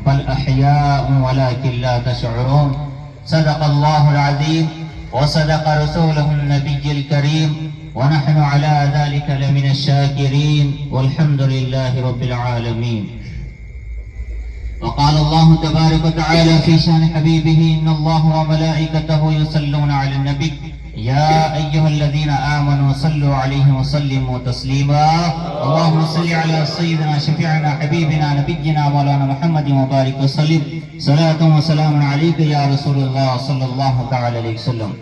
بل أحياء ولكن لا تشعرون صدق الله العظيم وصدق رسوله النبي الكريم ونحن على ذلك لمن الشاكرين والحمد لله رب العالمين. وقال الله تبارك وتعالى في شأن حبيبه إن الله وملائكته يصلون على النبي يا أيها الذين آمنوا صلوا عليه وسلموا تسليما. اللهم صل على سيدنا شفيعنا حبيبنا نبينا مولانا محمد وبارك وسلم صلاة وسلام عليك يا رسول الله صلى الله تعالى عليه وسلم.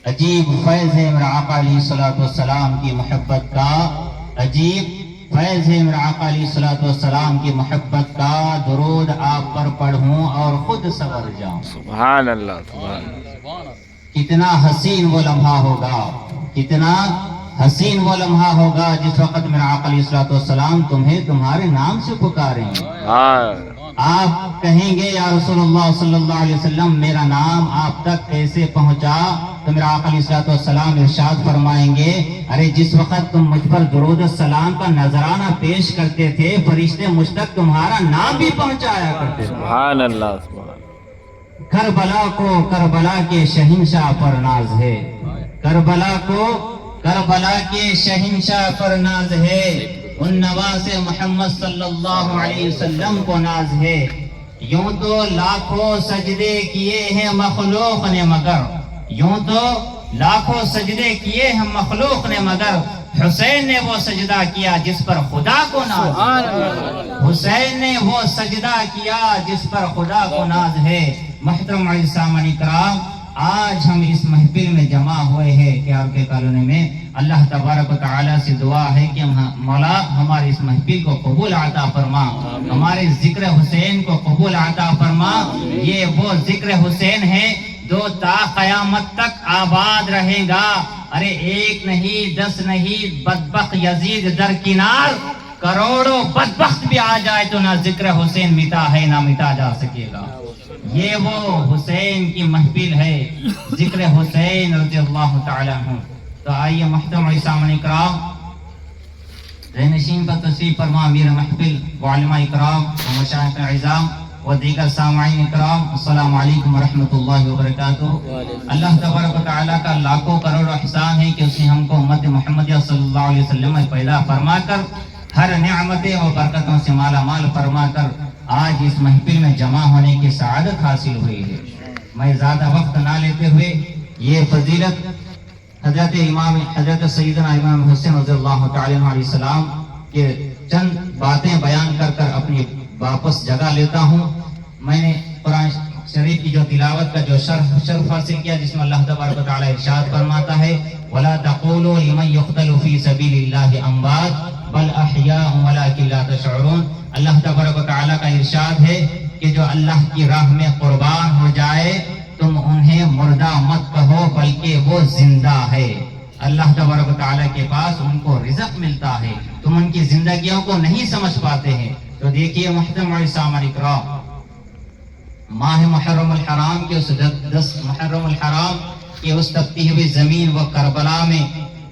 عجیب فیض ہے میرا آقا علیہ الصلوۃ والسلام کی محبت کا، عجیب فیض ہے میرا آقا علیہ الصلوۃ والسلام کی محبت کا. درود آپ پر پڑھوں اور خود سنور جاؤں. سبحان اللہ، سبحان اللہ. کتنا حسین وہ لمحہ ہوگا، کتنا حسین وہ لمحہ ہوگا جس وقت میرا آقا علیہ الصلوۃ والسلام تمہیں تمہارے نام سے پکاریں گے. آپ کہیں گے یا رسول اللہ صلی اللہ علیہ وسلم میرا نام آپ تک کیسے پہنچا؟ تو میرا آقا علیہ الصلوۃ والسلام ارشاد فرمائیں گے ارے جس وقت تم مجھ پر درود السلام کا نذرانہ پیش کرتے تھے فرشتے مجھ تک تمہارا نام بھی پہنچایا کرتے تھے. سبحان اللہ، سبحان اللہ. کربلا کو کربلا کے شہنشاہ پر ناز ہے، کربلا کو کربلا کے شہنشاہ پر ناز ہے، ان نواز محمد صلی اللہ علیہ وسلم کو ناز ہے. یوں تو لاکھوں سجدے کیے ہیں مخلوق نے مگر، یوں تو لاکھوں سجدے کیے ہیں مخلوق نے مگر حسین نے وہ سجدہ کیا جس پر خدا کو ناز ہے. حسین نے وہ سجدہ کیا جس پر خدا کو ناز ہے. محترم سامعین کرام، آج ہم اس محفل میں جمع ہوئے ہیں کہ آپ کے کالونی میں اللہ تبارک و تعالیٰ سے دعا ہے کہ مولا ہمارے اس محفل کو قبول عطا فرما، ہمارے ذکر حسین کو قبول عطا فرما. یہ وہ ذکر حسین ہے جو تا قیامت تک آباد رہے گا. ارے ایک نہیں 10 نہیں بدبخت یزید درکنار کروڑوں بدبخت بھی آ جائے تو نہ ذکر حسین مٹا ہے نہ مٹا جا سکے گا. یہ وہ حسین کی محفل ہے، ذکر حسین رضی اللہ تعالیٰ عنہ. تو آئیے محترم سامعین کرام، ذہنشین پر تشریف فرما امیر محفل و علماء کرام و مشائخ اعظام و دیگر سامعین کرام، السلام علیکم ورحمۃ اللہ وبرکاتہ. اللہ تبارک و تعالیٰ کا لاکھوں کروڑ احسان ہے کہ اس نے ہم کو امت محمدیہ صلی اللہ علیہ وسلم میں پیدا فرما کر ہر نعمتیں و برکتوں سے مالا مال فرما کر آج اس محفل میں جمع ہونے کی سعادت حاصل ہوئی ہے. میں زیادہ وقت نہ لیتے ہوئے یہ فضیلت حضرت سیدنا امام حسین رضی اللہ تعالیٰ علیہ السلام کے چند باتیں بیان کر کر اپنی واپس جگہ لیتا ہوں. میں نے قرآن شریف کی جو تلاوت کا جو شرف حاصل کیا جس میں اللہ تبارک و تعالیٰ ارشاد فرماتا ہے وَلَا تَقُولُوا لِمَنْ يُقْتَلُ فِي سَبِيلِ اللَّهِ أَمْوَاتٌ بَلْ أَحْيَاءٌ وَلَكِنْ لَا تَشْعُرُونَ. اللہ تبارک و تعالیٰ کا ارشاد ہے کہ جو اللہ کی راہ میں قربان ہو جائے تم انہیں مردہ مت کہو بلکہ وہ زندہ ہے. اللہ تبارک و تعالیٰ کے پاس ان کو رزق ملتا ہے، تم ان کی زندگیوں کو نہیں سمجھ پاتے ہیں. تو دیکھیے محترم سامعین کرام، ماہ محرم الحرام کے اس 10 محرم الحرام کے اس تپتی ہوئی زمین و کربلا میں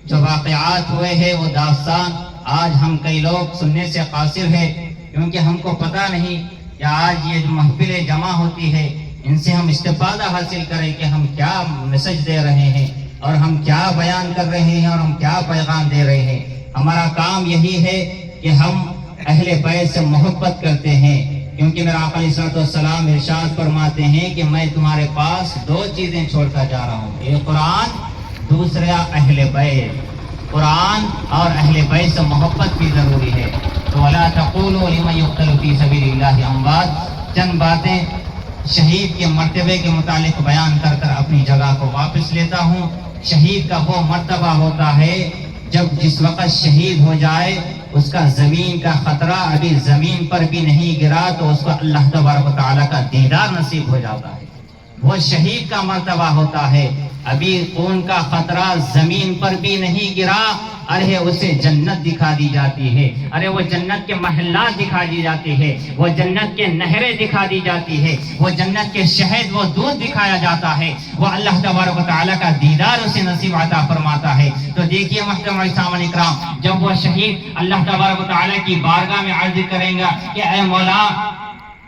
جو واقعات ہوئے ہیں وہ داستان آج ہم کئی لوگ سننے سے قاصر ہیں، کیونکہ ہم کو پتہ نہیں کہ آج یہ جو محفلیں جمع ہوتی ہے ان سے ہم استفادہ حاصل کریں کہ ہم کیا میسج دے رہے ہیں اور ہم کیا بیان کر رہے ہیں اور ہم کیا پیغام دے رہے ہیں. ہمارا کام یہی ہے کہ ہم اہل بیت سے محبت کرتے ہیں، کیونکہ میرا آقا علیہ الصلوۃ والسلام ارشاد فرماتے ہیں کہ میں تمہارے پاس 2 چیزیں چھوڑ کر جا رہا ہوں، ایک قرآن، دوسرا اہل بیت. قرآن اور اہل بیت سے محبت بھی ضروری ہے. تو وَلَا تَقُولُوا لِمَنْ يُقْتَلُ فِي سَبِيلِ اللَّهِ أَمْوَاتٌ. چند باتیں شہید کے مرتبے کے متعلق بیان کر کر اپنی جگہ کو واپس لیتا ہوں. شہید کا وہ مرتبہ ہوتا ہے جب جس وقت شہید ہو جائے اس کا زمین کا خطرہ ابھی زمین پر بھی نہیں گرا تو اس کو اللہ تبارک و تعالیٰ کا دیدار نصیب ہو جاتا ہے. وہ شہید کا مرتبہ ہوتا ہے ابھی خون کا خطرہ زمین پر بھی نہیں گرا، ارے اسے جنت دکھا دی جاتی ہے، ارے وہ جنت کے محلات دکھا دی جاتی ہے، وہ جنت کے نہریں دکھا دی جاتی ہے، وہ جنت کے شہد وہ دودھ دکھایا جاتا ہے، وہ اللہ تبارک و تعالیٰ کا دیدار اسے نصیب عطا فرماتا ہے. تو دیکھیے محترم سامعین کرام، جب وہ شہید اللہ تبارک و تعالیٰ کی بارگاہ میں عرض کریں گا کہ اے مولا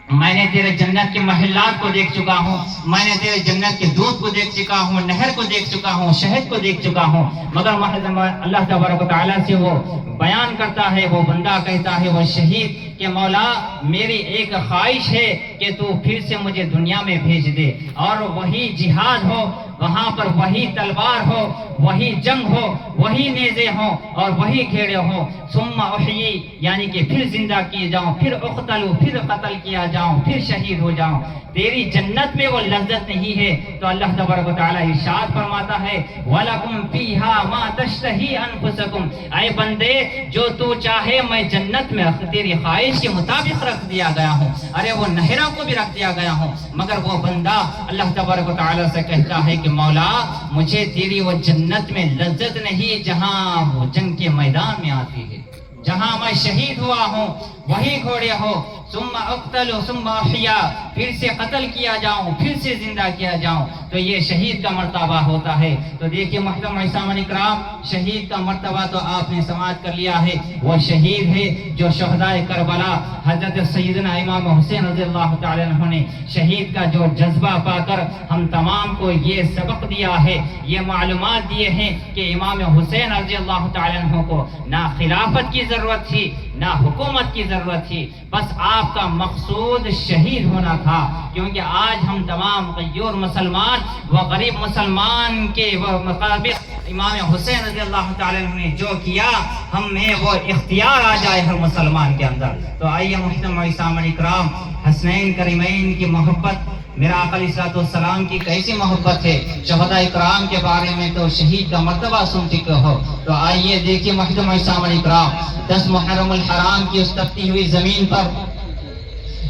میں نے تیرے جنت کے محلات کو دیکھ چکا ہوں، میں نے تیرے جنت کے دودھ کو دیکھ چکا ہوں، نہر کو دیکھ چکا ہوں، شہد کو دیکھ چکا ہوں۔ مگر اللہ تبارک و تعالیٰ سے وہ بیان کرتا ہے، وہ بندہ کہتا ہے، وہ شہید کہ مولا میری ایک خواہش ہے کہ تو پھر سے مجھے دنیا میں بھیج دے، اور وہی جہاد ہو، وہاں پر وہی تلوار ہو، وہی جنگ ہو، وہی نیزے ہوں اور وہی گھیڑے ہوں۔ ثم احیی یعنی کہ پھر زندہ کیے جاؤں، پھر اقتلوا پھر قتل کیا جاؤں، پھر شہید ہو جاؤں۔ تیری جنت میں وہ لذت نہیں ہے تو اللہ تبارک و تعالیٰ ارشاد فرماتا ہے وَلَكُمْ فِيهَا مَا تَشْتَهِي أَنفُسُكُمْ، اے بندے جو تو چاہے میں جنت میں تیری خواہش کے مطابق رکھ دیا گیا ہوں، ارے وہ نہروں کو بھی رکھ دیا گیا ہوں۔ مگر وہ بندہ اللہ تبارک و تعالیٰ سے کہتا ہے کہ مولا مجھے تیری وہ جنت میں لذت نہیں جہاں وہ جنگ کے میدان میں آتی ہے، جہاں میں شہید ہوا ہوں، وہی گھوڑے ہو، ثم اقتل ثم احیا پھر سے قتل کیا جاؤں، پھر سے زندہ کیا جاؤں، تو یہ شہید کا مرتبہ ہوتا ہے۔ تو دیکھیے محترم سامعین اکرام، شہید کا مرتبہ تو آپ نے سماعت کر لیا ہے، وہ شہید ہے جو شہدائے کربلا حضرت سیدنا امام حسین رضی اللہ تعالی عنہ نے شہید کا جو جذبہ پا کر ہم تمام کو یہ سبق دیا ہے، یہ معلومات دیے ہیں کہ امام حسین رضی اللہ تعالی عنہ کو نہ خلافت کی ضرورت تھی، نہ حکومت کی ضرورت تھی، بس آپ کا مقصود شہید ہونا تھا۔ کیونکہ آج ہم تمام غیور مسلمان و غریب مسلمان کے مطابق امام حسین رضی اللہ تعالی عنہ نے جو کیا، ہم میں وہ اختیار آ جائے ہر مسلمان کے اندر۔ تو آئیے محترم سامعین اکرام، حسنین کریمین کی محبت میرا آقا علیہ الصلوۃ والسلام کی کیسی محبت ہے، شہداء اکرام کے بارے میں تو شہید کا مرتبہ سن چکے ہو۔ تو آئیے دیکھیے محترم سامعین اکرام، 10 محرم الحرام کی اس تپتی ہوئی زمین پر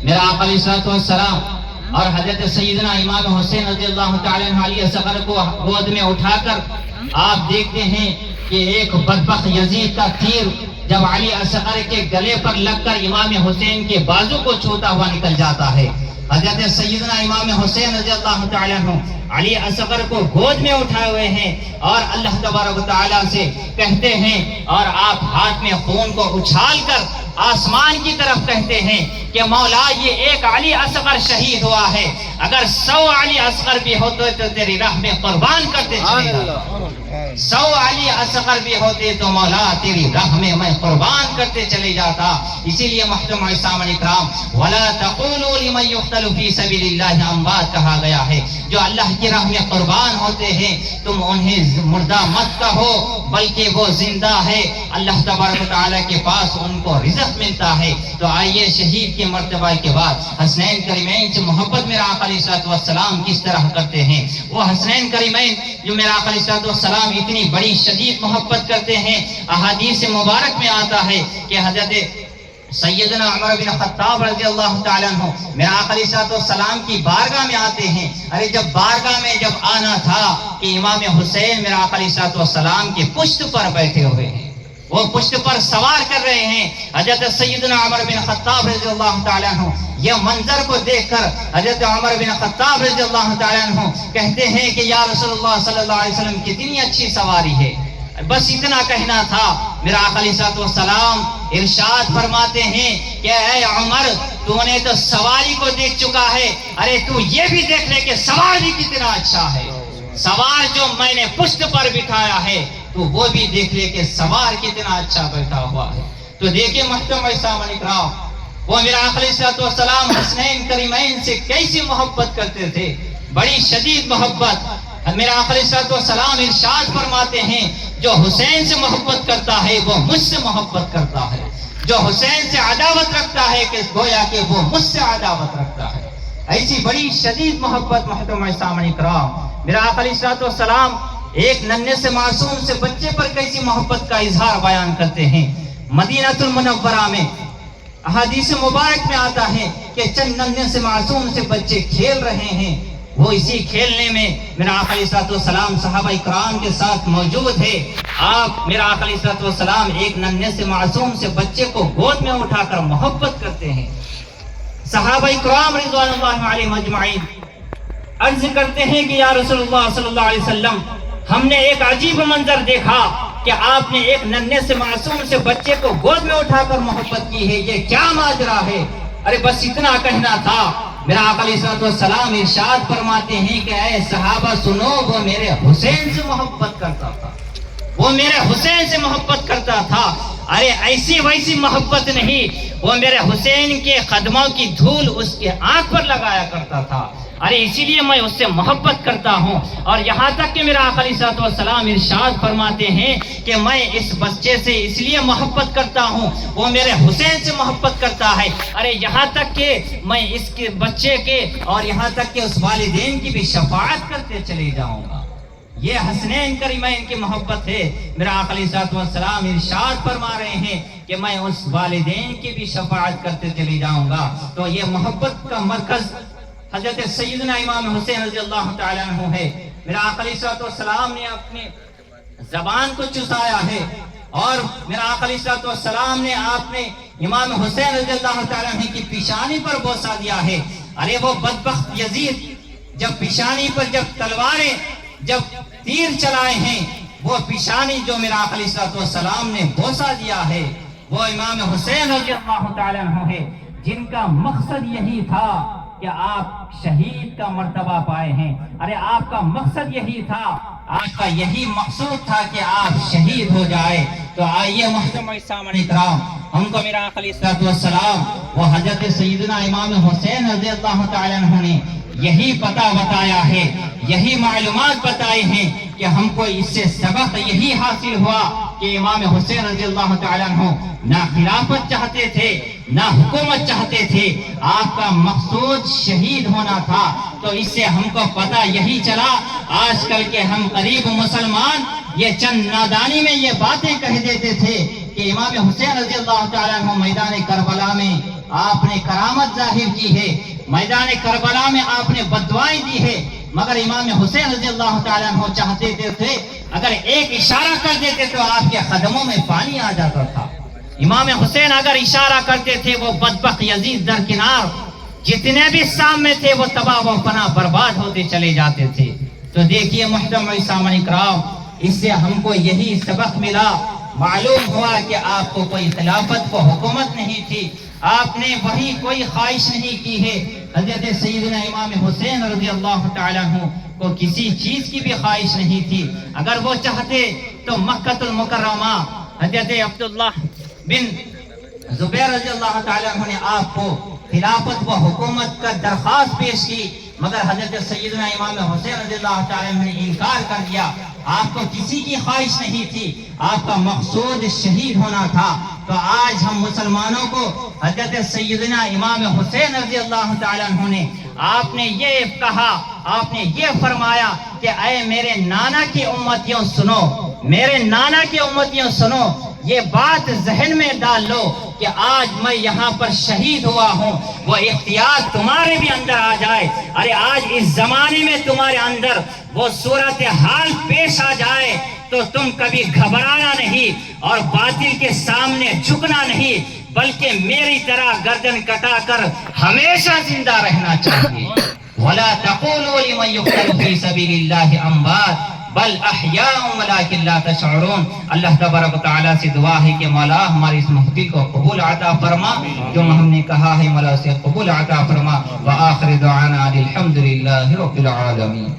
میرا آقا علیہ الصلوۃ والسلام اور حضرت سیدنا امام حسین رضی اللہ تعالی عنہ علی اصغر کو گود میں اٹھا کر آپ دیکھتے ہیں کہ ایک بدبخت یزید کا تیر جب علی اصغر کے گلے پر لگ کر امام حسین کے بازو کو چھوتا ہوا نکل جاتا ہے۔ حضرت سیدنا امام حسین رضی اللہ تعالی عنہ علی اصغر کو گود میں اٹھائے ہوئے ہیں اور اللہ تبارک و تعالیٰ سے کہتے ہیں، اور آپ ہاتھ میں خون کو اچھال کر آسمان کی طرف کہتے ہیں کہ مولا یہ ایک علی اصغر شہید ہوا ہے، اگر 100 علی اصغر بھی ہوتے تو تیری راہ میں قربان کرتے چلے جاتا، 100 علی اصغر بھی ہوتے تو مولا تیری راہ میں قربان کرتے چلے جاتا۔ اسی لیے محترم سامعین اکرام، وَلَا تَقُولُوا لِمَن يُقْتَلُ فِي سَبِيلِ اللَّهِ اموات کہا گیا ہے، جو اللہ کی راہ میں قربان ہوتے ہیں تم انہیں مردہ مت کہو بلکہ وہ زندہ ہے، اللہ تبارک و تعالیٰ کے پاس ان کو رزق ملتا ہے۔ تو آئیے شہید کے مرتبہ کے بعد حسنین کریمین سے محبت میرا آقا علیہ الصلوۃ والسلام کس طرح کرتے ہیں۔ وہ حسنین کریمین جو میرا آقا علیہ الصلوۃ والسلام اتنی بڑی شدید محبت کرتے ہیں، احادیث مبارک میں آتا ہے کہ حضرت سیدنا عمر بن خطاب رضی اللہ تعالیٰ عنہ میرا آقا علیہ الصلوۃ والسلام کی بارگاہ میں آتے ہیں۔ ارے جب بارگاہ میں جب آنا تھا کہ امام حسین میرا آقا علیہ الصلوۃ والسلام کی پشت پر بیٹھے ہوئے ہیں، وہ پشت پر سوار کر رہے ہیں، حضرت سیدنا عمر بن خطاب رضی اللہ تعالیٰ عنہ یہ منظر کو دیکھ کر حضرت عمر بن خطاب رضی اللہ تعالیٰ عنہ کہتے ہیں کہ یا رسول اللہ صلی اللہ علیہ وسلم کتنی اچھی سواری ہے۔ بس اتنا کہنا تھا، میرا آقا علیہ الصلوۃ والسلام ارشاد فرماتے ہیں کہ اے عمر تو نے تو سواری کو دیکھ چکا ہے، ارے تو یہ بھی دیکھ لے کہ سوار بھی کتنا اچھا ہے، سوار جو میں نے پشت پر بٹھایا ہے تو وہ بھی دیکھ لے کہ سوار کتنا اچھا بیٹھا ہوا ہے۔ تو دیکھیں محترم سامعین اکرام، وہ میرا آقا علیہ الصلوۃ والسلام حسنین کریمین سے کیسی محبت کرتے تھے، بڑی شدید محبت۔ میرا آقا علیہ الصلوۃ والسلام ارشاد فرماتے ہیں جو حسین سے محبت کرتا ہے وہ مجھ سے محبت کرتا ہے، جو حسین سے عداوت رکھتا ہے کہ گویا کہ وہ مجھ سے عداوت رکھتا ہے۔ ایسی بڑی شدید محبت محترم سامعین اکرام، میرا آقا علیہ الصلوۃ والسلام ایک ننھے سے معصوم سے بچے پر کیسی محبت کا اظہار بیان کرتے ہیں۔ مدینہ المنورہ میں احادیث مبارک میں آتا ہے کہ چند ننھے سے معصوم سے بچے کھیل رہے ہیں، وہ اسی کھیلنے میں میرا آقا علیہ الصلوۃ والسلام صحابہ اکرام کے ساتھ موجود ہے۔ آپ میرا آقا علیہ الصلوۃ والسلام ایک ننھے سے معصوم سے بچے کو گود میں اٹھا کر محبت کرتے ہیں۔ صحابہ اکرام رضوان اللہ علیہم اجمعین عرض کرتے ہیں کہ یا رسول اللہ صلی اللہ علیہ وسلم ہم نے ایک عجیب منظر دیکھا کہ آپ نے ایک ننھے سے معصوم سے بچے کو گود میں اٹھا کر محبت کی ہے، یہ کیا ماجرا ہے؟ ارے بس اتنا کہنا تھا۔ میرا آقا علیہ الصلوۃ والسلام ارشاد فرماتے ہیں کہ اے صحابہ سنو، وہ میرے حسین سے محبت کرتا تھا، وہ میرے حسین سے محبت کرتا تھا۔ ارے ایسی ویسی محبت نہیں، وہ میرے حسین کے قدموں کی دھول اس کے آنکھ پر لگایا کرتا تھا۔ ارے اسی لیے میں اس سے محبت کرتا ہوں۔ اور یہاں تک کہ میرا آقا علیہ الصلوۃ والسلام ارشاد فرماتے ہیں کہ میں اس بچے سے اس لیے محبت کرتا ہوں، وہ میرے حسین سے محبت کرتا ہے۔ ارے یہاں تک کہ میں اس کے بچے کے اور یہاں تک کہ اس والدین کی بھی شفاعت کرتے چلے جاؤں گا۔ یہ حسنین کریمین کی محبت ہے۔ میرا آقا علیہ الصلوۃ والسلام ارشاد فرما رہے ہیں کہ میں اس والدین کی بھی شفاعت کرتے چلے جاؤں گا۔ تو یہ محبت کا مرکز حضرت سیدنا امام حسین رضی اللہ تعالیٰ عنہ ہے۔ میرا آقا علیہ الصلوۃ والسلام نے اپنی زبان کو چسایا ہے، اور میرا آقا علیہ الصلوۃ والسلام نے آپ نے امام حسین رضی اللہ تعالیٰ عنہ کی پیشانی پر بوسہ دیا ہے۔ ارے وہ بدبخت یزید جب پیشانی پر جب تلواریں جب تیر چلائے ہیں، وہ پیشانی جو میرا آقا علیہ الصلوۃ والسلام نے بوسہ دیا ہے وہ امام حسین رضی اللہ تعالیٰ عنہ ہے، جن کا مقصد یہی تھا کہ آپ شہید کا مرتبہ پائے ہیں۔ ارے آپ کا مقصد یہی تھا، آپ کا یہی مقصود تھا کہ آپ شہید ہو جائے۔ تو آئیے محترم سامعین کرام، ہم کو میرا آقا علیہ الصلوۃ والسلام وہ حضرت سیدنا امام حسین رضی اللہ تعالیٰ عنہ نے یہی پتہ بتایا ہے، یہی معلومات بتائے ہیں کہ ہم کو اس سے سبق یہی حاصل ہوا کہ امام حسین رضی اللہ تعالیٰ عنہ نہ خلافت چاہتے تھے نہ حکومت چاہتے تھے، آپ کا مقصود شہید ہونا تھا۔ تو اس سے ہم کو پتہ یہی چلا، آج کل کے ہم قریب مسلمان یہ چند نادانی میں یہ باتیں کہہ دیتے تھے کہ امام حسین رضی اللہ تعالیٰ عنہ میدان کربلا میں آپ نے کرامت ظاہر کی ہے، میدان کربلا میں آپ نے بددعائیں دی ہے، مگر امام حسین رضی اللہ تعالیٰ عنہ چاہتے تھے اگر ایک اشارہ کر دیتے تو آپ کے قدموں میں پانی آ جاتا تھا۔ امام حسین اگر اشارہ کرتے تھے وہ بدبخت یزید درکنار جتنے بھی سامنے تھے وہ تباہ و فنا برباد ہوتے چلے جاتے تھے۔ تو دیکھیے محترم سامعین کرام، اس سے ہم کو یہی سبق ملا، معلوم ہوا کہ آپ کو کوئی خلافت کو حکومت نہیں تھی، آپ نے وہی کوئی خواہش نہیں کی ہے۔ حضرت سیدنا امام حسین رضی اللہ تعالیٰ عنہ کو کسی چیز کی بھی خواہش نہیں تھی، اگر وہ چاہتے تو مکہ المکرمہ حضرت عبداللہ بن زبیر رضی اللہ تعالیٰ عنہ نے آپ کو خلافت و حکومت کا درخواست پیش کی، مگر حضرت سیدنا امام حسین رضی اللہ تعالیٰ عنہ نے انکار کر دیا۔ آپ کو کسی کی خواہش نہیں تھی، آپ کا مقصود شہید ہونا تھا۔ تو آج ہم مسلمانوں کو حضرت سیدنا امام حسین رضی اللہ تعالیٰ عنہ نے آپ نے یہ کہا، آپ نے یہ فرمایا کہ اے میرے نانا کی امتیوں سنو، میرے نانا کی امتیوں سنو، یہ بات ذہن میں ڈال لو کہ آج میں یہاں پر شہید ہوا ہوں، وہ اختیار تمہارے بھی اندر آ جائے۔ ارے آج اس زمانے میں تمہارے اندر وہ صورتحال پیش آ جائے تو تم کبھی گھبرانا نہیں اور باطل کے سامنے جھکنا نہیں، بلکہ میری طرح گردن کٹا کر ہمیشہ زندہ رہنا چاہیے۔ وَلَا تَقُولُوا لِمَنْ يُقْتَلُ فِي سَبِيلِ اللَّهِ أَمْوَاتٌ بل احیاء ولکن لا تشعرون۔ اللہ تبارک و تعالیٰ سے دعا ہے کہ مولا ہماری اس محفل کو قبول عطا فرما، جو ہم نے کہا ہے مولا اسے قبول عطا فرما۔ وآخر دعانا الحمدللہ رب العالمین۔